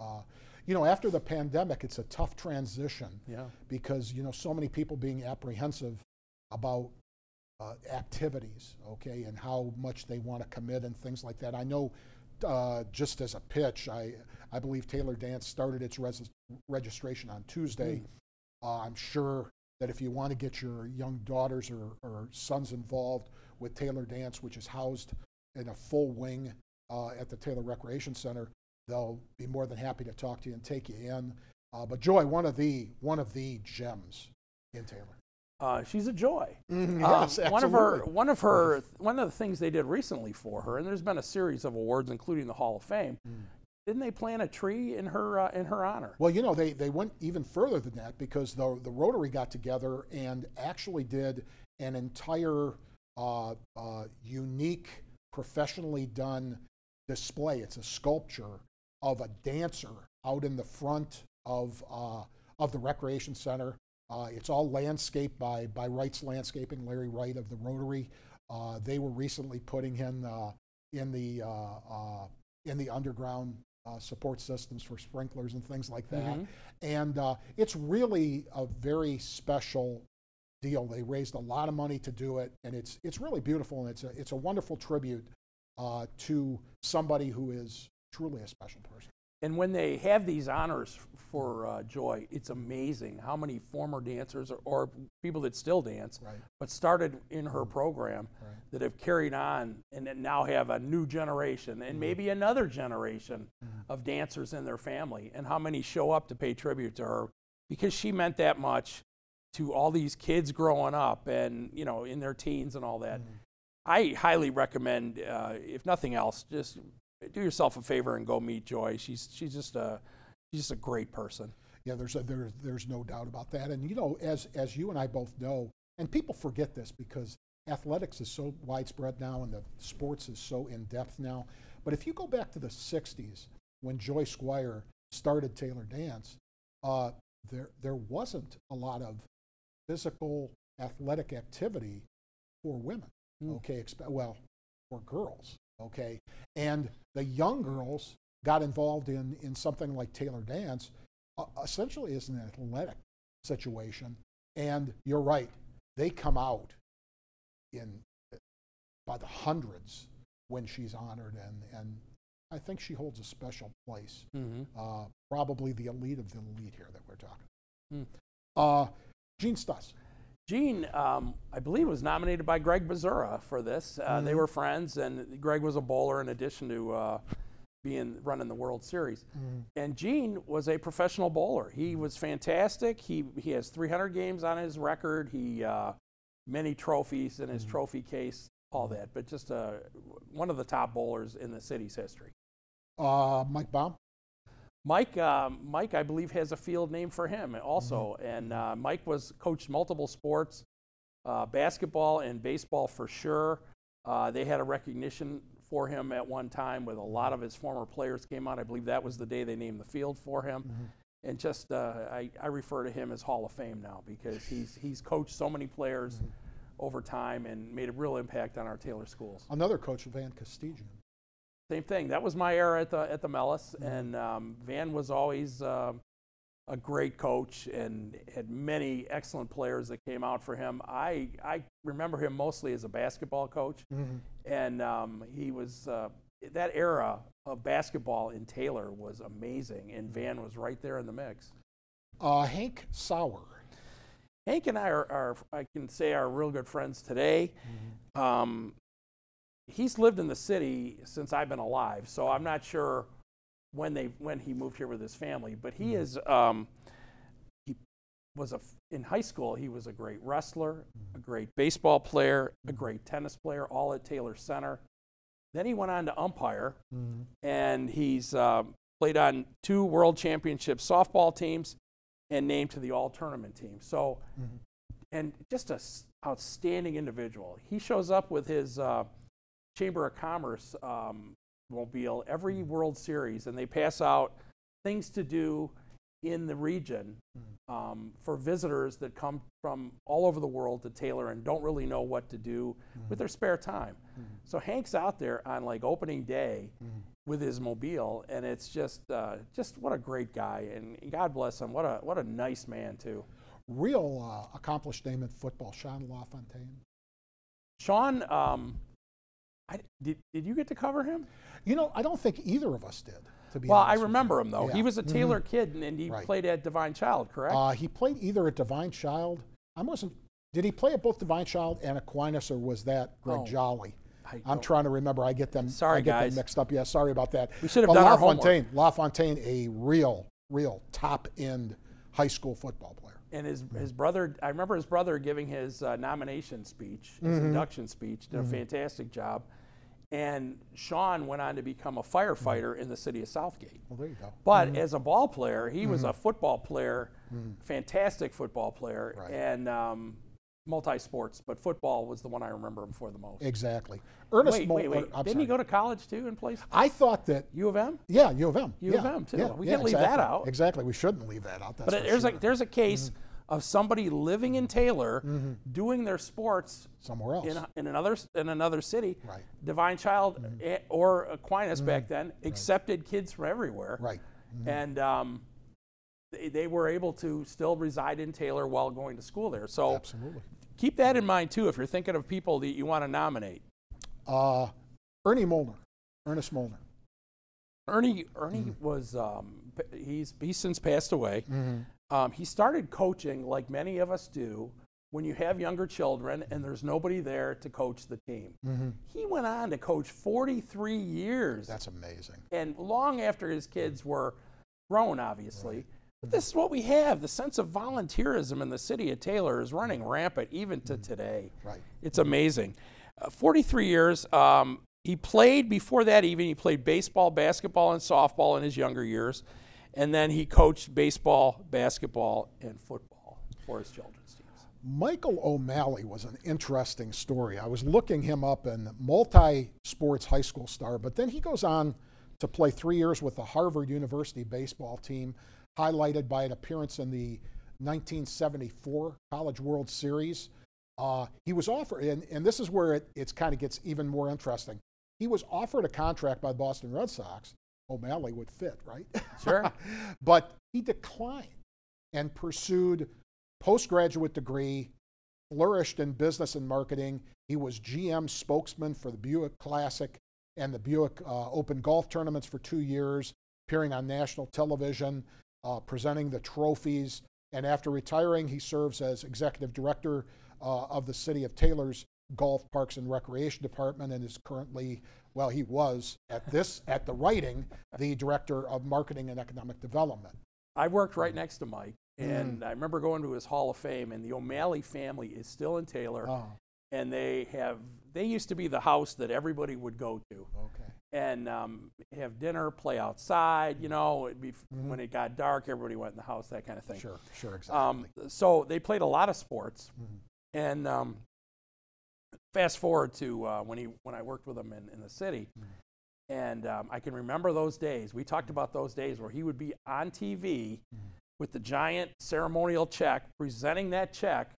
After the pandemic, it's a tough transition. Yeah. Because so many people being apprehensive about activities, okay, and how much they want to commit and things like that. I know. Just as a pitch, I believe Taylor Dance started its registration on Tuesday. I'm sure that if you want to get your young daughters or sons involved with Taylor Dance, which is housed in a full wing at the Taylor Recreation Center, they'll be more than happy to talk to you and take you in. But Joy, one of the gems in Taylor. She's a joy. Yes, absolutely. One of the things they did recently for her, and there's been a series of awards, including the Hall of Fame. Didn't they plant a tree in her honor? Well, they went even further than that because the Rotary got together and actually did an entire unique, professionally done display. It's a sculpture of a dancer out in the front of the Recreation Center. It's all landscaped by Wright's Landscaping, Larry Wright of the Rotary. They were recently putting in the underground support systems for sprinklers and things like that. And it's really a very special deal. They raised a lot of money to do it, and it's really beautiful, and it's a wonderful tribute to somebody who is truly a special person. And when they have these honors for Joy, it's amazing how many former dancers or people that still dance, but started in her program that have carried on and that now have a new generation and maybe another generation of dancers in their family, and how many show up to pay tribute to her because she meant that much to all these kids growing up and, you know, in their teens and all that. I highly recommend, if nothing else, just do yourself a favor and go meet Joy. She's just a great person. Yeah, there's no doubt about that. And you know, as you and I both know, and people forget this because athletics is so widespread now and the sports is so in depth now. But if you go back to the '60s when Joyce Squire started Taylor Dance, there wasn't a lot of physical athletic activity for women. Okay, well, for girls. Okay, and the young girls got involved in something like Taylor Dance, essentially as an athletic situation. And you're right, they come out by the hundreds when she's honored, and I think she holds a special place. Probably the elite of the elite here that we're talking. Gene Stuss. Gene, I believe, was nominated by Greg Bazura for this. They were friends, and Greg was a bowler in addition to running the World Series. And Gene was a professional bowler. He was fantastic. He has 300 games on his record. He many trophies in his trophy case, all that. But just one of the top bowlers in the city's history. Mike Baum. Mike, I believe, has a field named for him also. And Mike coached multiple sports, basketball and baseball for sure. They had a recognition for him at one time with a lot of his former players came out. I believe that was the day they named the field for him. And just, I refer to him as Hall of Fame now because he's coached so many players over time and made a real impact on our Taylor schools. Another coach, Van Castigian. Same thing. That was my era at the Mellis, and Van was always a great coach and had many excellent players that came out for him. I remember him mostly as a basketball coach, and he was that era of basketball in Taylor was amazing, and Van was right there in the mix. Hank Sauer. Hank and I I can say, are real good friends today. He's lived in the city since I've been alive, so I'm not sure when he moved here with his family. But he is in high school. He was a great wrestler, a great baseball player, a great tennis player, all at Taylor Center. Then he went on to umpire, and he's played on 2 World Championship softball teams and named to the All-Tournament team. So, and just an outstanding individual. He shows up with his Chamber of Commerce mobile every World Series, and they pass out things to do in the region for visitors that come from all over the world to Taylor and don't really know what to do with their spare time. So Hank's out there on like opening day with his mobile, and it's just what a great guy, and God bless him. What a nice man too. Real accomplished name in football, Sean LaFontaine. Sean. Did you get to cover him? You know, I don't think either of us did, to be honest. Well, I remember him, though. Yeah. He was a Taylor kid, and he played at Divine Child, correct? He played either at Divine Child. Did he play at both Divine Child and Aquinas, or was that Greg Jolly? I'm trying to remember. I get them guys. mixed up. Yeah, sorry about that. We should have done our homework. LaFontaine, a real top-end high school football player. And his brother, I remember his brother giving his nomination speech, his induction speech, did a fantastic job. And Sean went on to become a firefighter in the city of Southgate. Well, there you go. But as a ball player, he was a football player, fantastic football player, and multi-sports. But football was the one I remember him for the most. Exactly. Ernest Molner. Wait. Didn't he go to college too and play? I thought that. U of M? Yeah, U of M. U of M too. Yeah, We can't leave that out. Exactly. We shouldn't leave that out. That's There's a case of somebody living in Taylor, doing their sports somewhere else in another city. Right. Divine Child or Aquinas back then accepted kids from everywhere. Right. And they were able to still reside in Taylor while going to school there. So absolutely. Keep that in mind too if you're thinking of people that you want to nominate. Ernest Molner. Ernie was, he's since passed away. He started coaching like many of us do when you have younger children and there's nobody there to coach the team. He went on to coach 43 years. That's amazing. And long after his kids were grown, obviously. But this is what we have. The sense of volunteerism in the city of Taylor is running rampant even to today. Right. It's amazing. 43 years. He played, before that even, he played baseball, basketball, and softball in his younger years. And then he coached baseball, basketball, and football for his children's teams. Michael O'Malley was an interesting story. I was looking him up, and multi-sports high school star, but then he goes on to play 3 years with the Harvard University baseball team, highlighted by an appearance in the 1974 College World Series. He was offered, and this is where it kind of gets even more interesting. He was offered a contract by the Boston Red Sox. O'Malley would fit, right? Sure. But he declined and pursued postgraduate degree, flourished in business and marketing. He was GM spokesman for the Buick Classic and the Buick Open Golf tournaments for 2 years, appearing on national television, presenting the trophies. And after retiring, he serves as executive director of the City of Taylor's Golf, Parks, and Recreation Department, and is currently, well, he was at the writing, the director of marketing and economic development. I worked right next to Mike, and I remember going to his Hall of Fame, and the O'Malley family is still in Taylor, and they used to be the house that everybody would go to. Okay. And have dinner, play outside, you know, when it got dark, everybody went in the house, that kind of thing. Sure, exactly. So they played a lot of sports, and fast forward to when I worked with him in the city, and I can remember those days. We talked about those days where he would be on TV with the giant ceremonial check, presenting that check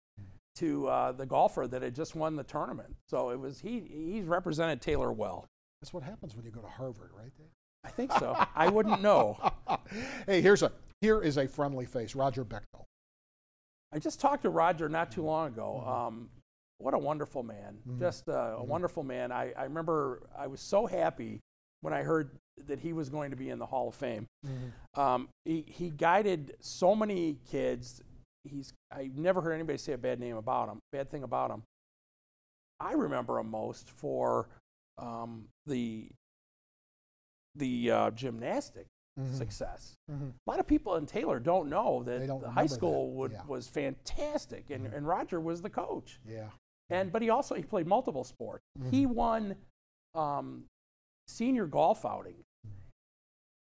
to the golfer that had just won the tournament. So it was he's represented Taylor well. That's what happens when you go to Harvard, right, Dave? I think so. I wouldn't know. Hey, here is a friendly face, Roger Bechtel. I just talked to Roger not too long ago. What a wonderful man. Just a wonderful man. I remember I was so happy when I heard that he was going to be in the Hall of Fame. He guided so many kids. I've never heard anybody say a bad thing about him. I remember him most for the gymnastic success. A lot of people in Taylor don't know that the high school was fantastic, and Roger was the coach. But he played multiple sports. He won senior golf outings.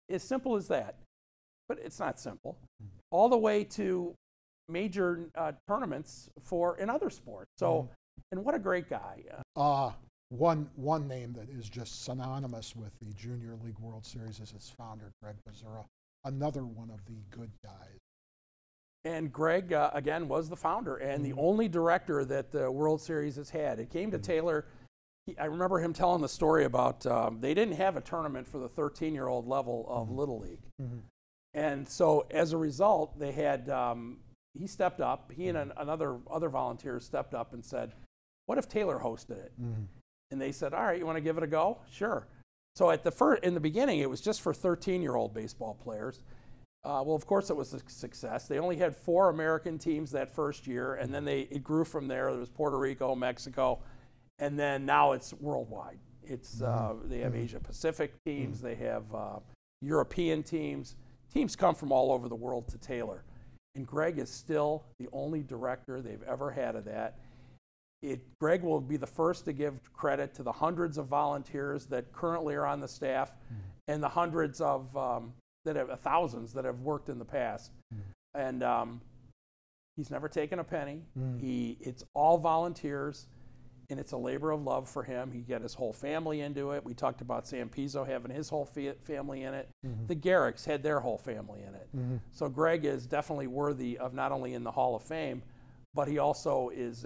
As simple as that, but it's not simple. All the way to major tournaments in other sports. So, and what a great guy. One name that is just synonymous with the Junior League World Series is its founder, Greg Bazura, another one of the good guys. And Greg, again, was the founder and the only director that the World Series has had. It came to Taylor. I remember him telling the story about they didn't have a tournament for the 13-year-old level of Little League. And so as a result, they had, he stepped up, he and other volunteers stepped up and said, what if Taylor hosted it? And they said, all right, you want to give it a go? Sure. So in the beginning, it was just for 13-year-old baseball players. Well, of course, it was a success. They only had 4 American teams that first year, and then it grew from there. There was Puerto Rico, Mexico, and then now it's worldwide. It's they have Asia Pacific teams, they have European teams. Teams come from all over the world to Taylor, and Greg is still the only director they've ever had of that. Greg will be the first to give credit to the hundreds of volunteers that currently are on the staff, and the hundreds of thousands that have worked in the past. And he's never taken a penny. It's all volunteers, and it's a labor of love for him. He got his whole family into it. We talked about Sam Pizzo having his whole family in it. The Garricks had their whole family in it. So Greg is definitely worthy of not only in the Hall of Fame, but he also is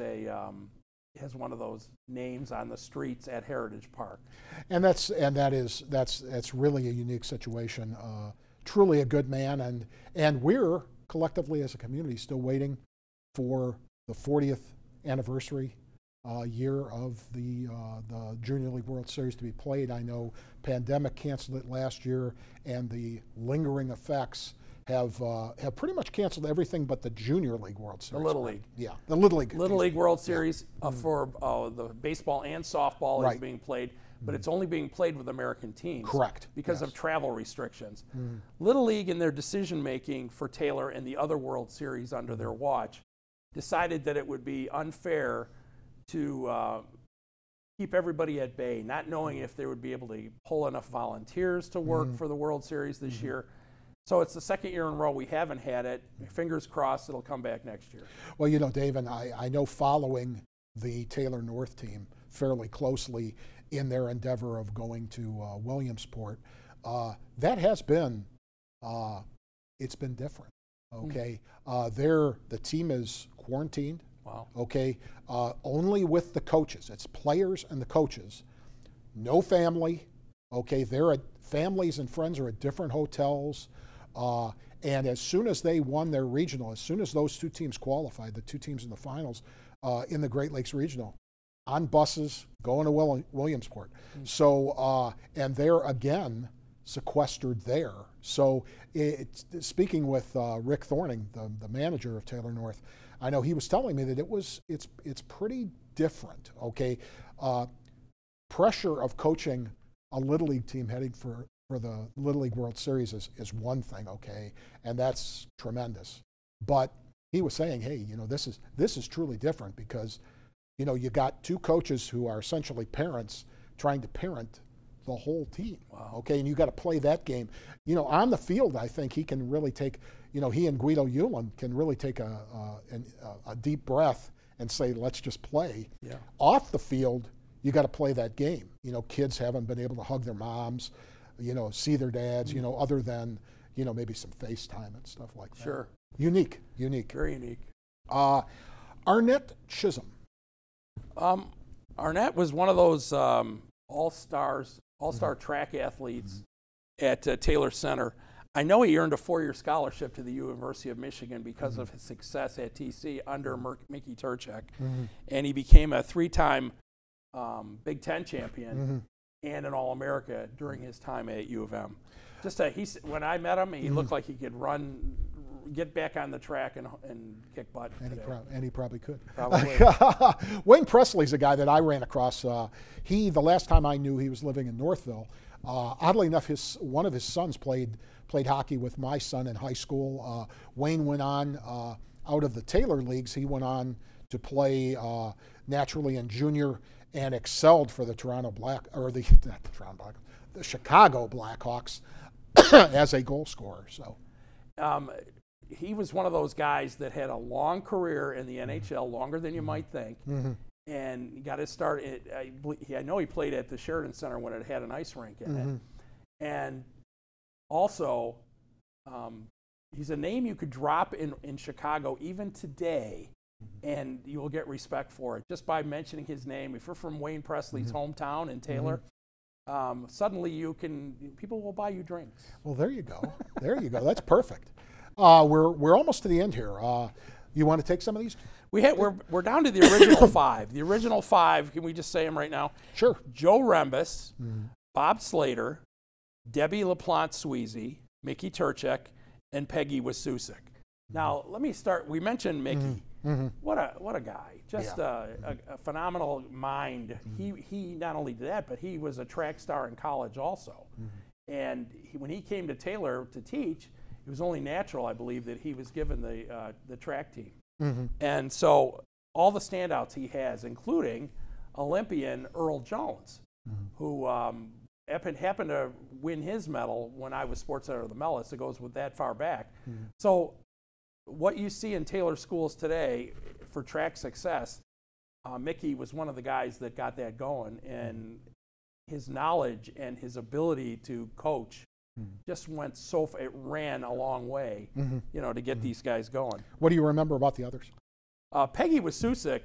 has one of those names on the streets at Heritage Park. And that's really a unique situation. Truly a good man, and we're collectively as a community still waiting for the 40th anniversary year of the Junior League World Series to be played. I know pandemic canceled it last year, and the lingering effects have pretty much canceled everything but the Junior League World Series. The Little League. Yeah, the Little League. Little League World Series for the baseball and softball is being played, but it's only being played with American teams. Correct. Because of travel restrictions. Little League, in their decision making for Taylor and the other World Series under their watch, decided that it would be unfair to keep everybody at bay, not knowing if they would be able to pull enough volunteers to work for the World Series this year. So it's the second year in a row we haven't had it. Fingers crossed it'll come back next year. Well, you know, Dave, and I know following the Taylor North team fairly closely in their endeavor of going to Williamsport, that has been, it's been different, okay? The team is quarantined. Wow. Okay, only with the coaches. It's players and the coaches. No family. Okay, families and friends are at different hotels. And as soon as they won their regional, as soon as those two teams qualified, the two teams in the finals in the Great Lakes Regional, on buses going to Williamsport. So, and they're again sequestered there. So, speaking with Rick Thorning, the manager of Taylor North, I know he was telling me that it's pretty different. Okay, pressure of coaching a Little League team heading for the Little League World Series is one thing, okay, and that's tremendous. But he was saying, hey, you know, this is truly different because, you know, you got two coaches who are essentially parents trying to parent the whole team. Wow. Okay, and you got to play that game. You know, on the field, I think he can really take, you know, he and Guido Hewlin can really take a deep breath and say, let's just play. Yeah. Off the field, you got to play that game. You know, kids haven't been able to hug their moms, you know, see their dads, you know, other than, you know, maybe some FaceTime and stuff like that. Sure. Unique. Very unique. Arnette Chisholm. Arnette was one of those all-star track athletes at Taylor Center. I know he earned a 4-year scholarship to the University of Michigan because of his success at TC under Mickey Turchek. And he became a 3-time Big Ten champion and an All-America during his time at U of M. When I met him, he looked like he could run, get back on the track and kick butt. And he probably could. Probably. Wayne Presley's a guy that I ran across. The last time I knew, he was living in Northville. Oddly enough, one of his sons played hockey with my son in high school. Wayne went on out of the Taylor leagues. He went on to play naturally in junior and excelled for the the Chicago Blackhawks as a goal scorer. So. He was one of those guys that had a long career in the NHL, longer than you might think, and he got his start. I know he played at the Sheridan Center when it had an ice rink in it, and also he's a name you could drop in Chicago even today, and you will get respect for it just by mentioning his name. If you're from Wayne Presley's hometown in Taylor. Suddenly people will buy you drinks. Well, there you go. That's perfect. We're almost to the end here. You want to take some of these? We're down to the original 5. The original 5, can we just say them right now? Sure. Joe Rembus, Bob Slater, Debbie Laplante Sweezy, Mickey Turchek, and Peggy Wasusik. Now, let me start. We mentioned Mickey. What a guy. Just a phenomenal mind. He not only did that, but he was a track star in college also. And when he came to Taylor to teach, it was only natural, I believe, that he was given the track team. And so all the standouts he has, including Olympian Earl Jones, who happened to win his medal when I was sports editor of the Mellis. It goes with that far back. So what you see in Taylor schools today for track success, Mickey was one of the guys that got that going, and his knowledge and his ability to coach just it ran a long way, to get these guys going. What do you remember about the others? Peggy Wasusik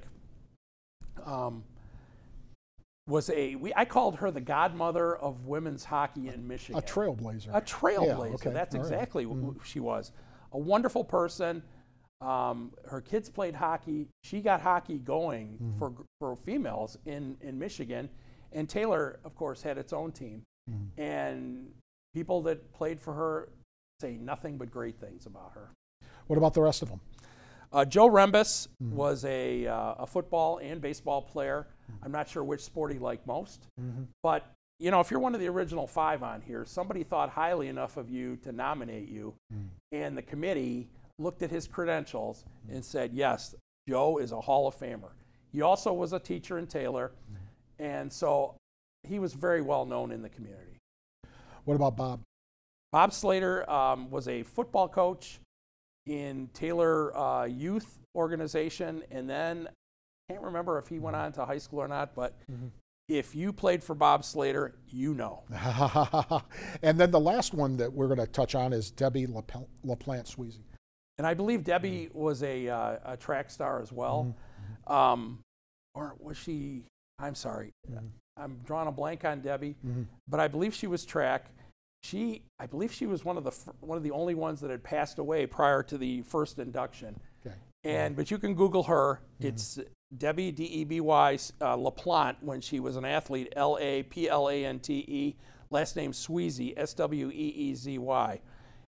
I called her the godmother of women's hockey in Michigan. A trailblazer. Yeah, okay. That's exactly who she was. A wonderful person, Her kids played hockey. She got hockey going for females in Michigan. And Taylor, of course, had its own team. And people that played for her say nothing but great things about her. What about the rest of them? Joe Rembus was a football and baseball player. I'm not sure which sport he liked most. But, you know, if you're one of the original 5 on here, somebody thought highly enough of you to nominate you. And the committee looked at his credentials and said, yes, Joe is a Hall of Famer. He also was a teacher in Taylor. And so he was very well known in the community. What about Bob? Bob Slater was a football coach in Taylor Youth Organization, and then I can't remember if he went on to high school or not, but if you played for Bob Slater, you know. And then the last one that we're going to touch on is Debbie Laplante Sweezy. And I believe Debbie was a track star as well. Or was she? I'm sorry. I'm drawing a blank on Debbie, but I believe she was track. I believe she was one of the only ones that had passed away prior to the first induction. Okay. But you can Google her. It's Debbie D-E-B-Y Laplante when she was an athlete. Laplante. Last name Sweezy, S-W-E-E-Z-Y.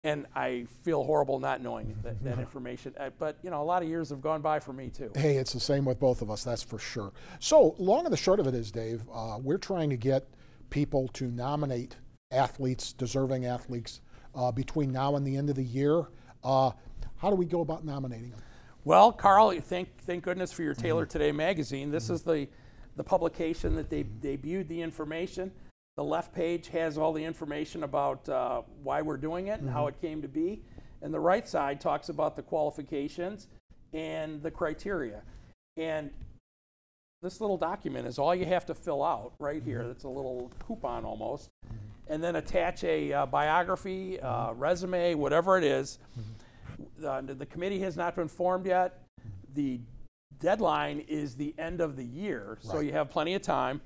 And I feel horrible not knowing that information. But, you know, a lot of years have gone by for me, too. Hey, it's the same with both of us, that's for sure. So, long and the short of it is, Dave, we're trying to get people to nominate athletes, deserving athletes, between now and the end of the year. How do we go about nominating them? Well, Carl, thank goodness for your Taylor Today magazine. This is the publication that they debuted the information. The left page has all the information about why we're doing it and how it came to be. And the right side talks about the qualifications and the criteria. And this little document is all you have to fill out right here. It's a little coupon almost. And then attach a biography, resume, whatever it is. The committee has not been formed yet. The deadline is the end of the year, so you have plenty of time.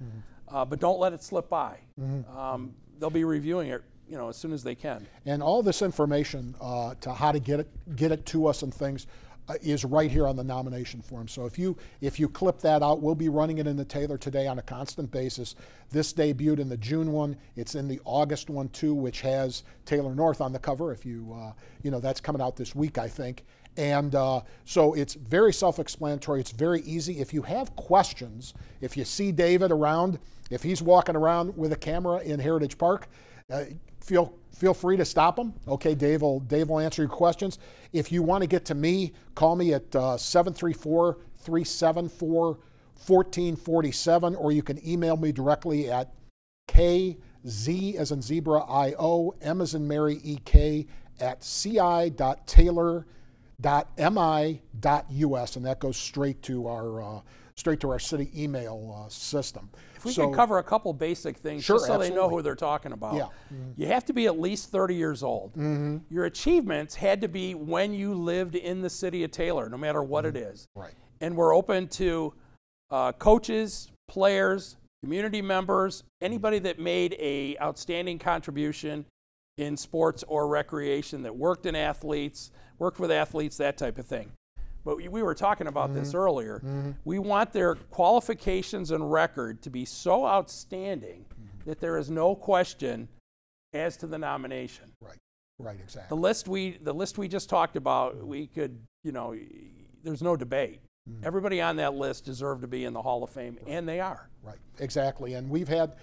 But don't let it slip by. They'll be reviewing it, you know, as soon as they can. And all this information to how to get it to us and things is right here on the nomination form. So if you clip that out, we'll be running it in the Taylor Today on a constant basis. This debuted in the June one. It's in the August one too, which has Taylor North on the cover. If you know, that's coming out this week, I think. And so it's very self-explanatory. It's very easy. If you have questions, if you see David around, if he's walking around with a camera in Heritage Park, feel free to stop him. Okay, Dave will answer your questions. If you want to get to me, call me at 734-374-1447, or you can email me directly at KZ as in zebra IO, M as in Mary EK at ci.taylor.mi.us, and that goes straight to our city email system. If we could cover a couple basic things, sure, just so absolutely. they know who they're talking about. Yeah. You have to be at least 30 years old. Your achievements had to be when you lived in the city of Taylor, no matter what it is. Right. And we're open to coaches, players, community members, anybody that made a outstanding contribution in sports or recreation, that worked with athletes, that type of thing. But we were talking about this earlier. We want their qualifications and record to be so outstanding that there is no question as to the nomination. Right, exactly. The list we just talked about, we could, you know, there's no debate. Everybody on that list deserved to be in the Hall of Fame, and they are. Right, exactly. And we've had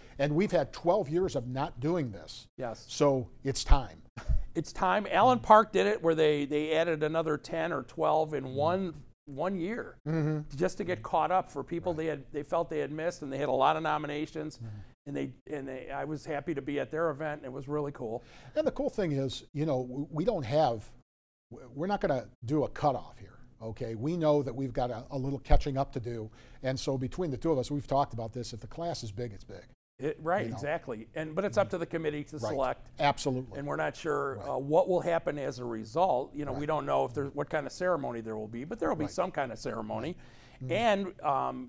12 years of not doing this. Yes. So it's time. It's time. Allen Park did it, where they added another 10 or 12 in one year, just to get caught up for people they felt they had missed, and they had a lot of nominations. And I was happy to be at their event, and it was really cool. And the cool thing is, you know, we're not going to do a cutoff here. Okay, we know that we've got a little catching up to do, and so between the two of us, we've talked about this. If the class is big, it's big. Right, exactly. But it's up to the committee to select. Absolutely. And we're not sure what will happen as a result. You know, we don't know what kind of ceremony there will be, but there will be some kind of ceremony. And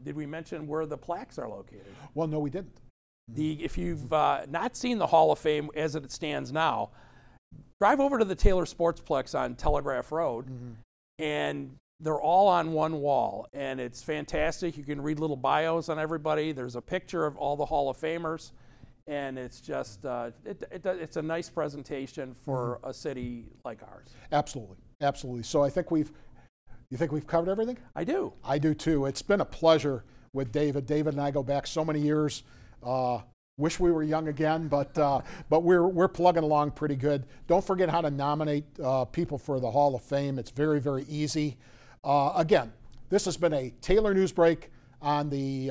did we mention where the plaques are located? Well, no, we didn't. If you've not seen the Hall of Fame as it stands now, drive over to the Taylor Sportsplex on Telegraph Road. and they're all on one wall, and it's fantastic. You can read little bios on everybody. There's a picture of all the Hall of Famers, and it's just it's a nice presentation for a city like ours. Absolutely, absolutely. So I think you think we've covered everything? I do. I do too. It's been a pleasure with David. David and I go back so many years. Wish we were young again, but we're plugging along pretty good. Don't forget how to nominate people for the Hall of Fame. It's very, very easy. Again, this has been a Taylor Newsbreak on the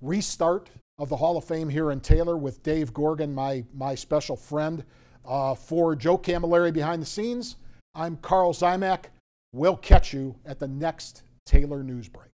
restart of the Hall of Fame here in Taylor with Dave Gorgon, my special friend. For Joe Camilleri behind the scenes, I'm Carl Zymak. We'll catch you at the next Taylor Newsbreak.